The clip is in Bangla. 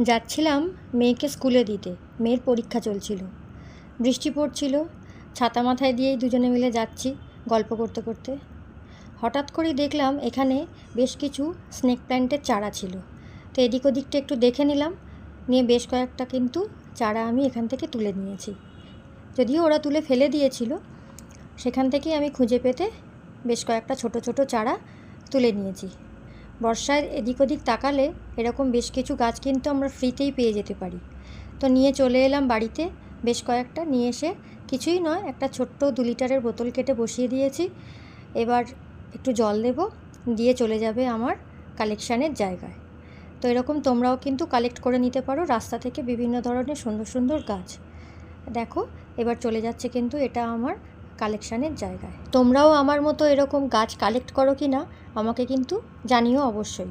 যাচ্ছিলাম মেয়েকে স্কুলে দিতে। মেয়ের পরীক্ষা চলছিল, বৃষ্টি পড়ছিল। ছাতা মাথায় দিয়েই দুজনে মিলে যাচ্ছি গল্প করতে করতে। হঠাৎ করেই দেখলাম এখানে বেশ কিছু স্নেক প্ল্যান্টের চারা ছিল। তো এদিক ওদিকটা একটু দেখে নিলাম, নিয়ে বেশ কয়েকটা কিন্তু চারা আমি এখান থেকে তুলে নিয়েছি। যদিও ওরা তুলে ফেলে দিয়েছিল, সেখান থেকেই আমি খুঁজে পেতে বেশ কয়েকটা ছোট ছোট চারা তুলে নিয়েছি। বর্ষায় এদিক ওদিক তাকালে এরকম বেশ কিছু গাছ কিন্তু আমরা ফ্রিতেই পেয়ে যেতে পারি। তো নিয়ে চলে এলাম বাড়িতে, বেশ কয়েকটা নিয়ে এসে কিছুই নয়, একটা ছোট্ট 2 লিটারের বোতল কেটে বসিয়ে দিয়েছি। এবার একটু জল দেব, দিয়ে চলে যাবে আমার কালেকশানের জায়গায়। তো এরকম তোমরাও কিন্তু কালেক্ট করে নিতে পারো রাস্তা থেকে বিভিন্ন ধরনের সুন্দর সুন্দর গাছ। দেখো এবার চলে যাচ্ছে কিন্তু এটা আমার কালেকশানের জায়গায়। তোমরাও আমার মতো এরকম গাছ কালেক্ট করো কি না আমাকে কিন্তু জানিও অবশ্যই।